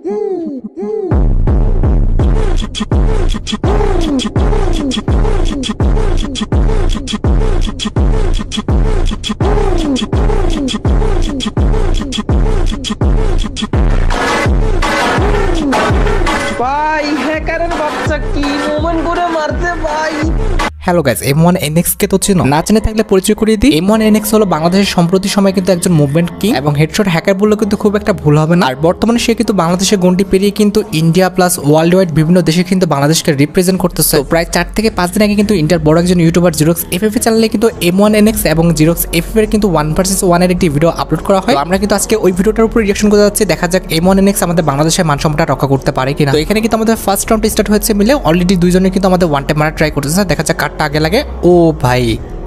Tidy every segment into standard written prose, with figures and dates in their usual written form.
ভাই হ্যাকারের বাচ্চা কি মোমেন্ট করে মারতে ভাই। হ্যালো গাইস, M1NX কে তো চিনো? না জেনে থাকলে পরিচয় করিয়ে দিই। M1NX হলো বাংলাদেশের সম্প্রতি সময় কিন্তু একজন মুভমেন্ট কিং এবং হেডশট হ্যাকার বললে কিন্তু খুব একটা ভুল হবে না। আর বর্তমানে সে কিন্তু বাংলাদেশের গন্ডি পেরিয়ে কিন্তু ইন্ডিয়া প্লাস ওয়ার্ল্ড ওয়াইড বিভিন্ন দেশে কিন্তু বাংলাদেশকে রিপ্রেজেন্ট করতেছে। প্রায় 4 থেকে 5 দিন আগে কিন্তু ইন্ডিয়ার বড় একজন ইউটিউবার জিরক্স FF চ্যানেলে কিন্তু M1NX এবং জিরক্স FF এর কিন্তু 1 vs 1 এর একটি ভিডিও আপলোড করা হয়। তো আমরা কিন্তু আজকে ওই ভিডিওটার উপর রিঅ্যাকশন করতে যাচ্ছি। দেখা যাক M1NX আমাদের বাংলাদেশের মানসম্মানটা রক্ষা করতে পারে কিনা। তো এখানে কিন্তু আমাদের ফার্স্ট রাউন্ড স্টার্ট হয়েছে মিলে অলরেডি দুইজনে কিন্তু আমাদের ওয়ান টাইম মারা ট্রাই করতেছে। দেখা যাক কারটা আগে লাগে। ও ভাই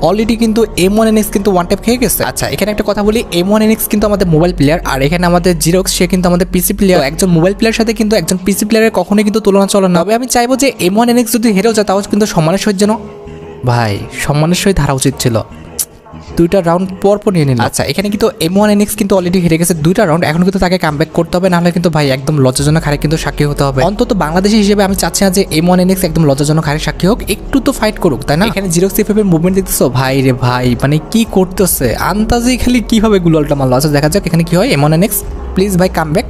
অলরেডি কিন্তু M1NX কিন্তু ওয়ান ট্যাপ খেয়ে গেছে। আচ্ছা এখানে একটা কথা বলি, M1NX কিন্তু আমাদের মোবাইল প্লেয়ার আর এখানে আমাদের জিরক্স সে কিন্তু আমাদের পিসি প্লেয়ার। একজন মোবাইল প্লেয়ারের সাথে কিন্তু একজন পিসি প্লেয়ারের কখনোই কিন্তু তুলনা চলে না। তবে আমি চাইবো যে M1NX যদি হেরেও যায় তাও কিন্তু সম্মানের সহিত যেন ভাই সম্মানের সহিত হারা উচিত ছিল। দুইটা রাউন্ড পর নিয়ে নিল। আচ্ছা এখানে কিন্তু M1NX কিন্তু অলরেডি হেরে গেছে দুইটা রাউন্ড। এখন কিন্তু তাকে কামব্যাক করতে হবে, নাহলে কিন্তু ভাই একদম লজ্জাজনক হারে কিন্তু সাক্ষী হতে হবে। অন্তত বাংলাদেশি হিসেবে আমি চাচ্ছি না যে M1NX একদম লজ্জাজনক হারে সাক্ষী হোক, একটু তো ফাইট করুক, তাই না? এখানে জিরক্স FF এর মুভমেন্ট দেখতেছো ভাই রে ভাই, মানে কি করতেছে আন্দাজে খালি কিভাবে গুলালটা মারলো। আচ্ছা দেখা যাক এখানে কি হয়। M1NX প্লিজ ভাই কামব্যাক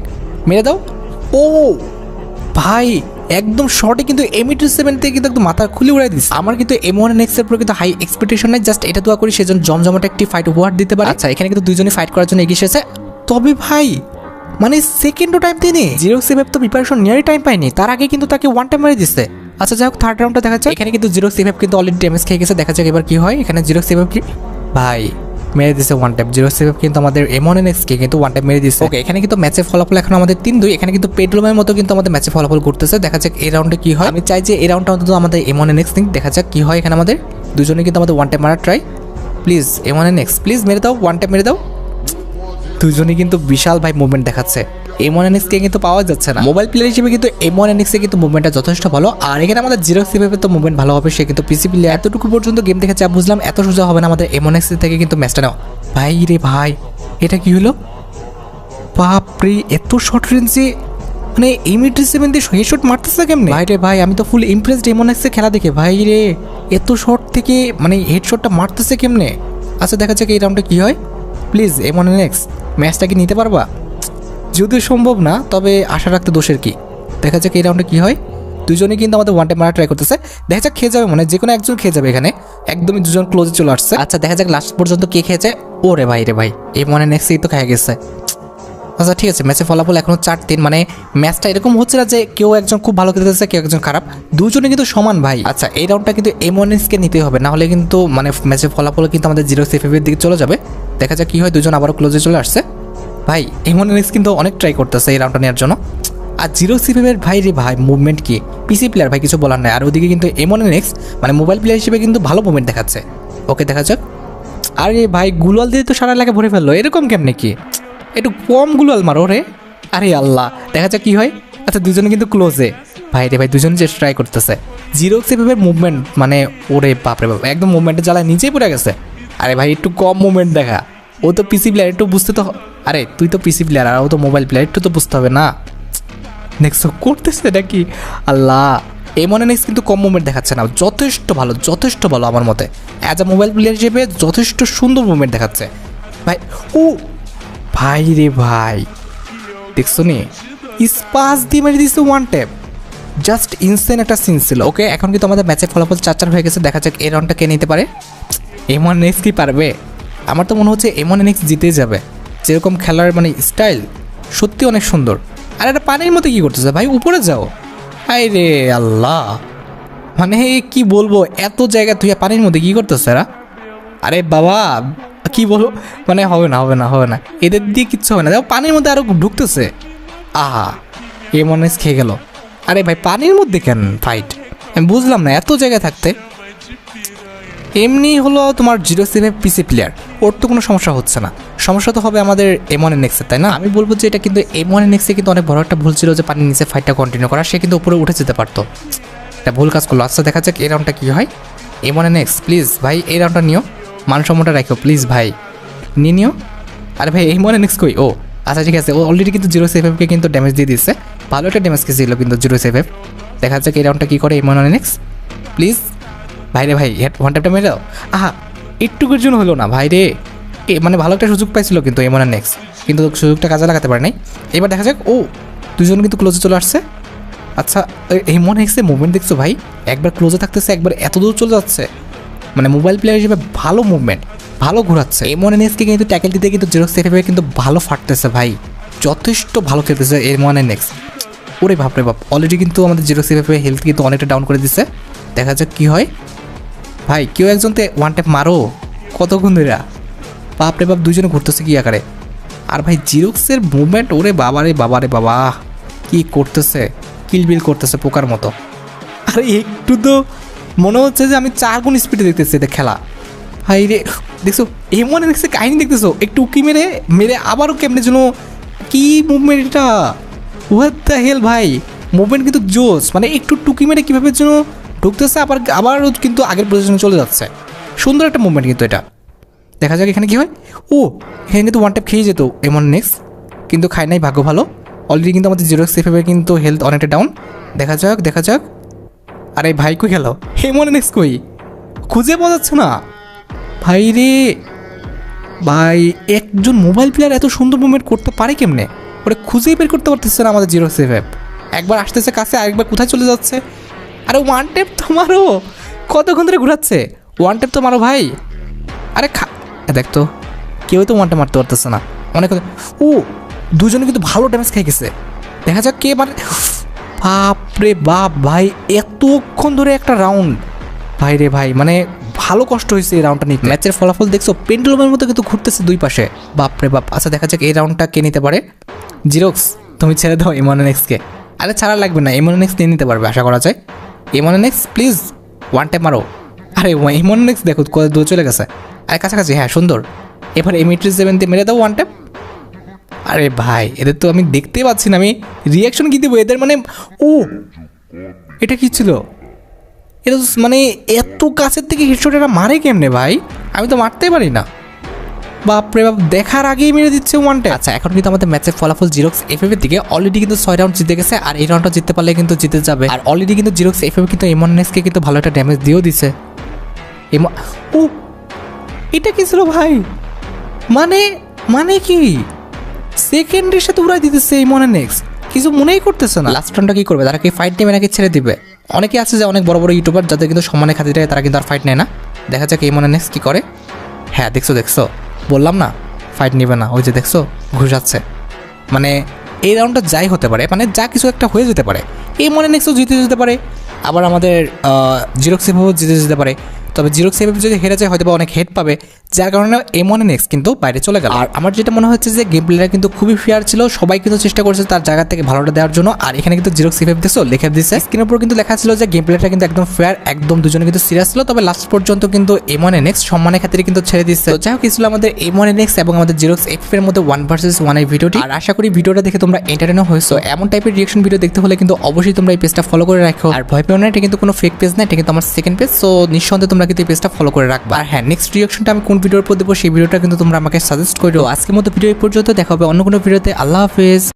মেরে দাও। ও ভাই একদম শর্টে কিন্তু M87 থেকে কিন্তু একদম মাথা খুলে উড়াই দিচ্ছে। আমার কিন্তু M1NX এর উপর কিন্তু হাই এক্সপেকটেশন নাই, জাস্ট এটা দোয়া করি সেজন জমজমাট একটি ফাইট উপহার দিতে পারে। আচ্ছা এখানে কিন্তু দুইজনই ফাইট করার জন্য এগিয়ে এসেছে। তবে ভাই মানে সেকেন্ডও টাইম দিনে জিরক্স FF তো প্রিপারেশন নিয়ারই টাইম পায়নি, তার আগে কিন্তু তাকে ওয়ান টাইম মেরে দিচ্ছে। আচ্ছা যাই হোক থার্ড রাউন্ডটা দেখা যাক। এখানে কিন্তু জিরক্স FF কিন্তু অলরেডি ড্যামেজ খেয়ে গেছে। দেখা যাক এবার কি হয়। এখানে জিরক্স FF কি ভাই মেরে দিছে ওয়ান টাইম। জিরক্স FF কিন্তু আমাদের M1NX কে কিন্তু ওয়ান টাইম মেরে দিচ্ছে। ওকে এখানে কিন্তু ম্যাচের ফলাফল এখন আমাদের 3-2। এখানে কিন্তু পেডলমের মতো কিন্তু আমাদের ম্যাচে ফলাফল করতেছে। দেখা যাক এই রাউন্ডে কি হয়। আমি চাই যে এই রাউন্ডটা অন্তত আমাদের M1NX নিক। দেখা যাক কি হয়। এখানে আমাদের দুজনে কিন্তু আমাদের ওয়ান টাইম মারা ট্রাই। প্লিজ M1NX প্লিজ মেরে দাও, ওয়ান টাইম মেরে দাও। দুজনই কিন্তু বিশাল ভাই মুভমেন্ট দেখাচ্ছে। M1NX কে কিন্তু পাওয়া যাচ্ছে না। মোবাইল প্লেয়ার হিসেবে কিন্তু M1NX এর কিন্তু মুভমেন্টটা যথেষ্ট ভালো। আর এখানে আমাদের জিরক্স FF এর তো মুভমেন্ট ভালো হবে, সে কিন্তু পিসি প্লেয়ার। এতটুকু পর্যন্ত গেম দেখে যা বুঝলাম এত সোজা হবে না আমাদের M1NX থেকে কিন্তু ম্যাচটা নেওয়া। ভাই রে ভাই এটা কি হলো? বাপরে এত শর্ট রেঞ্জে মানে M87 দিয়ে হেডশট মারতেছে কেমনে? ভাই রে ভাই আমি তো ফুল ইমপ্রেসড M1NX এর খেলা দেখে। ভাই রে এত শর্ট থেকে মানে হেডশটটা মারতেছে কেমনে? আচ্ছা দেখা যাক এই রাউন্ডে কি হয়। প্লিজ M1NX ম্যাচটা কি নিতে পারবা? যদিও সম্ভব না, তবে আশা রাখতে দোষের কি। দেখা যাক এই রাউন্ডে কি হয়। দুজনেই কিন্তু আমাদের ওয়ান টাইম মারা ট্রাই করতেছে। দেখা যাক খেয়ে যাবে, মানে যে কোনো একজন খেয়ে যাবে। এখানে একদমই দুজন ক্লোজে চলে আসছে। আচ্ছা দেখা যাক লাস্ট পর্যন্ত কে খেয়েছে। ও রে ভাই M1NX তো খেয়ে গেছে। আচ্ছা ঠিক আছে ম্যাচের ফলাফল এখনো 4-3, মানে ম্যাচটা এরকম হচ্ছে না যে কেউ একজন খুব ভালো খেলতেছে কেউ একজন খারাপ, দুজনে কিন্তু সমান ভাই। আচ্ছা এই রাউন্ডটা কিন্তু M1NX কে নিতে হবে, নাহলে কিন্তু মানে ম্যাচের ফলাফল কিন্তু আমাদের জিরক্স FF এর দিকে চলে যাবে। দেখা যাক কি হয়। দুজন আবারও ক্লোজে চলে আসছে। ভাই M1NX কিন্তু অনেক ট্রাই করতেছে এই রাউন্ডটা নেওয়ার জন্য। আর জিরক্স FF এর ভাই রে ভাই মুভমেন্ট কি, পিসি প্লেয়ার ভাই কিছু বলার নাই। আর ওদিকে কিন্তু M1NX মানে মোবাইল প্লেয়ার হিসেবে কিন্তু ভালো মুভমেন্ট দেখাচ্ছে। ওকে দেখা যাক। আরে ভাই গুলাল দিয়ে তো সারা এলাকা ভরে ফেললো, এরকম কেমনে কি? একটু কম গুলাল মারো রে। আরে আল্লাহ দেখা যাক কি হয়। আচ্ছা দুজনে কিন্তু ক্লোজে। ভাই রে ভাই দুজন যে ট্রাই করতেছে। জিরক্স FF এর মুভমেন্ট মানে ওরে বাপরে বাপ একদম মুভমেন্টের জ্বালায় নিচেই পড়ে গেছে। আরে ভাই একটু কম মুভমেন্ট দেখা, ও তো পিসি প্লেয়ার, একটু বুঝতে তো। আরে তুই তো পিসি প্লেয়ার আর ও তো মোবাইল প্লেয়ার, একটু তো বুঝতে হবে না। নেক্সট করতেছে নাকি আল্লাহ। M1NX কিন্তু কম মুভমেন্ট দেখাচ্ছে না, যথেষ্ট ভালো যথেষ্ট ভালো আমার মতে। অ্যাজ আ মোবাইল প্লেয়ার হিসেবে যথেষ্ট সুন্দর মুভমেন্ট দেখাচ্ছে ভাই। ও ভাই রে ভাই দেখছো নি স্পাস দিয়ে মেরে দিচ্ছে ওয়ান ট্যাপ, জাস্ট ইনসেন একটা সিন ছিল। ওকে এখন কিন্তু আমাদের ম্যাচের ফলাফল 4-4 হয়ে গেছে। দেখা যাক এই রাউন্ডটা কে নিতে পারে। M1NX কি পারবে? আমার তো মনে হচ্ছে M1NX জিতেই যাবে। যেরকম খেলার মানে স্টাইল সত্যি অনেক সুন্দর। আর একটা পানির মতো কি করতেছে ভাই, উপরে যাও। আই রে আল্লাহ মানে কি বলবো, এত জায়গা তুই পানির মধ্যে কি করতেছে এরা? আরে বাবা কি বলবো, মানে হবে না হবে না হবে না, এদের দিয়ে কিচ্ছু হবে না। দেখো পানির মধ্যে আরো ঢুকতেছে। আহা M1NX খেয়ে গেল। আরে ভাই পানির মধ্যে কেন ফাইট, আমি বুঝলাম না এত জায়গায় থাকতে। এমনি হলো তোমার জিরক্স FF পিসি প্লেয়ার, ওর তো কোনো সমস্যা হচ্ছে না। সমস্যা তো হবে আমাদের M1NX এর, তাই না? আমি বলবো যে এটা কিন্তু M1NX এ কিন্তু অনেক বড় একটা ভুল ছিল যে পানির নিচে ফাইটটা কন্টিনিউ করা। সে কিন্তু উপরে উঠে যেতে পারতো, এটা ভুল কাজ করলো। আচ্ছা দেখা যাক এই রাউন্ডটা কী হয়। M1NX প্লিজ ভাই এই রাউন্ডটা নিও, মানসম্মানটা রাখো প্লিজ ভাই, নিও। আরে ভাই M1NX কই? ও আচ্ছা ঠিক আছে, ও অলরেডি কিন্তু জিরক্স FF কে কিন্তু ড্যামেজ দিয়ে দিচ্ছে। ভালো একটা ড্যামেজ খেয়েছিল কিন্তু জিরো সেভে। দেখা যাক এই রাউন্ডটা কী করে এমন নেক্সট। প্লিজ ভাই রে ভাই, ওয়ান ট্যাপটা মেরে দাও। আহা, একটুকুর জন্য হলো না ভাই রে। মানে ভালো একটা সুযোগ পাইছিল কিন্তু এমন নেক্সট, কিন্তু সুযোগটা কাজে লাগাতে পারে নাই। এবার দেখা যাক, ও দুজন কিন্তু ক্লোজে চলে আসছে। আচ্ছা, এমন নেক্সটে মুভমেন্ট দেখছো ভাই, একবার ক্লোজে থাকতেছে, একবার এত দূর চলে যাচ্ছে। মানে মোবাইল প্লেয়ার হিসেবে ভালো মুভমেন্ট, ভালো ঘোরাচ্ছে। এমন নেক্সটকে কিন্তু ট্যাকেল দিতে কিন্তু জিরো সেভে কিন্তু ভালো ফাটতেছে ভাই, যথেষ্ট ভালো খেলতেছে এমন নেক্সট। ওরে বাপরে বাপ, অলরেডি কিন্তু আমাদের জিরো সেভে হেলথ কিন্তু অনেকটা ডাউন করে দিচ্ছে। দেখা যাক কী হয়। ভাই কেউ একজনতে ওয়ান ট্যাপ মারো, কতক্ষণ ধরে বাপরে বাপ দুজনে ঘুরতেছে কি আকারে। আর ভাই জিরোক্সের মুভমেন্ট, ওরে বাবারে বাবারে বাবা, কি করতেছে, কিলবিল করতেছে পোকার মতো। আরে একটু তো মনে হচ্ছে যে আমি 4 গুণ স্পিডে দেখতেছি এটা খেলা। ভাই রে দেখছো, এমন দেখছে কাহিনী দেখতেছো, একটু উকি মেরে মেরে আবারও কেমনে যেন, কি মুভমেন্ট এটা, হোয়াট দ্য হেল ভাই। মুভমেন্ট কিন্তু জোস, মানে একটু টুকি মেরে কীভাবে যেন ঢুকতেছে, আবারও কিন্তু আগের পজিশনে চলে যাচ্ছে। সুন্দর একটা মুভমেন্ট কিন্তু এটা। দেখা যাক এখানে কী হয়। ও এখানে কিন্তু ওয়ান ট্যাপ খেয়ে যেত এমন নেক্সট, কিন্তু খায় নাই, ভাগ্য ভালো। অলরেডি কিন্তু আমাদের জিরো সেফে কিন্তু হেলথ অনেকটা ডাউন। দেখা যাক দেখা যাক। আরে ভাই কই গেল এমন নেক্সট, কই খুঁজে পাওয়া যাচ্ছে না ভাই রে ভাই। একজন মোবাইল প্লেয়ার এত সুন্দর মুভমেন্ট করতে পারে কেমনে, ওটা খুঁজেই বের করতে পারতেছে না আমাদের জিরো সেফে। একবার আসতেছে কাছে, আরেকবার কোথায় চলে যাচ্ছে। আরে ওয়ান ট্যাপ তো মারো, কতক্ষণ ধরে ঘুরাচ্ছে, ওয়ান ট্যাপ তো মারো ভাই। আরে দেখ তো, কেউ তো ওয়ান ট্যাপ মারতে পারতেছে না অনেক। ও দুজনে কিন্তু ভালো ড্যামেজ খেয়ে গেছে। দেখা যাক কে মারে। বাপরে বাপ ভাই, এতক্ষণ ধরে একটা রাউন্ড ভাই রে ভাই, মানে ভালো কষ্ট হয়েছে এই রাউন্ডটা নিতে। ম্যাচের ফলাফল দেখছো, পেন্ডুলামের মতো কিন্তু ঘুরতেছে দুই পাশে, বাপরে বাপ। আচ্ছা দেখা যাক এই রাউন্ডটা কে নিতে পারে। জিরোক্স তুমি ছেড়ে দাও এমনএক্সকে। আরে ছাড়া লাগবে না, এমনএক্স নিয়ে নিতে পারবে আশা করা যায়। এমনএক্স প্লিজ ওয়ান ট্যাপ মারো। আরে এমনএক্স দেখো কত দূর চলে গেছে। আরে কাছাকাছি, হ্যাঁ সুন্দর। এবার M87 দিয়ে মেরে দাও ওয়ান ট্যাপ। আরে ভাই এদের তো আমি দেখতেই পাচ্ছি না, আমি রিয়াকশন কী দেবো এদের, মানে ও এটা কী ছিল, এটা মানে এত কাছের থেকে হেডশট এরা মারে কেমনে ভাই, আমি তো মারতেই পারি না। বাপরে বাপ, দেখার আগেই মেরে দিচ্ছে ওয়ান ট্যাপ। আচ্ছা এখন কিন্তু আমাদের ম্যাচের ফলাফল জিরোক্স এফএফের দিকে অলরেডি কিন্তু 6 রাউন্ড জিতে গেছে, আর এই রাউন্ডটা জিততে পারলে কিন্তু জিতে যাবে। আর অলরেডি কিন্তু জিরোক্স এফএফ কিন্তু এমনএক্সকে কিন্তু ভালো একটা ড্যামেজ দিয়েও দিছে। ও এটা কি ছিল ভাই, মানে কি সেকেন্ডের সাথে উড়াই দিতেছে এমনএক্স, কিছু মনেই করতেছে না। লাস্ট রাউন্ডটা কী করবে, তারা কি ফাইট নেবে নাকি ছেড়ে দিবে। অনেকে আছে যে অনেক বড় বড় ইউটিউবার যাদের কিন্তু সম্মানের খাতিরে তারা কিন্তু আর ফাইট নেয় না। দেখা যাক এমনএক্স কী করে। হ্যাঁ দেখছো বললাম না ফাইট নেবে না, ওই যে দেখছো ঘুষাচ্ছে। মানে এই রাউন্ডটা যাই হতে পারে, মানে যা কিছু একটা হয়ে যেতে পারে। এমনএক্সও জিতে যেতে পারে, আবার আমাদের জিরোক্স এফএফও জিতে যেতে পারে। তবে জিরোক্স এফএফ যদি হেরে যায় হয়তো বা অনেক হেড পাবে, যার কারণে এমনএক্স কিন্তু বাইরে চলে গেল। আর আমার যেটা মনে হচ্ছে যে গেম প্লেটা কিন্তু খুবই ফেয়ার ছিল, সবাই কিন্তু চেষ্টা করছে তার জায়গা থেকে ভালোটা দেওয়ার জন্য। আর এখানে কিন্তু জিরোক্স এফএফ দেখছো লিখে দিচ্ছে স্ক্রিনের উপর কিন্তু লেখা ছিল যে গেম প্লেটা কিন্তু একদম ফেয়ার, একদম দুজনে কিন্তু সিরিয়াস ছিল। তবে লাস্ট পর্যন্ত কিন্তু এমনএক্স সম্মানের খাতিরে কিন্তু ছেড়ে দিচ্ছে। তো যাই হোক ছিল আমাদের এমনএক্স এবং আমাদের জিরোক্স এফএফ এর মধ্যে 1 ভার্সেস 1 এই ভিডিওটি। আর আশা করি ভিডিওটা দেখে তোমরা এন্টারটেইন হয়েছো। এমন টাইপের রিঅ্যাকশন ভিডিও দেখতে হলে কিন্তু অবশ্যই তোমরা এই পেজটা ফলো করে রাখো। আর ভয় পেও না, এটা কিন্তু কোনো ফেক পেজ না, এটা কিন্তু আমার সেকেন্ড পেজ। সো নিঃসন্দেহে তোমরা কিন্তু এই পেজটা ফলো করে রাখবা। আর হ্যাঁ, নেক্সট রিঅ্যাকশনটা আমি কোন ভিডিওর উপর দেবো সেই ভিডিওটা কিন্তু তোমরা আমাকে সাজেস্ট করো। আজকের মতো ভিডিও এই পর্যন্ত, দেখা হবে অন্য কোনো ভিডিওতে। আল্লাহ হাফেজ।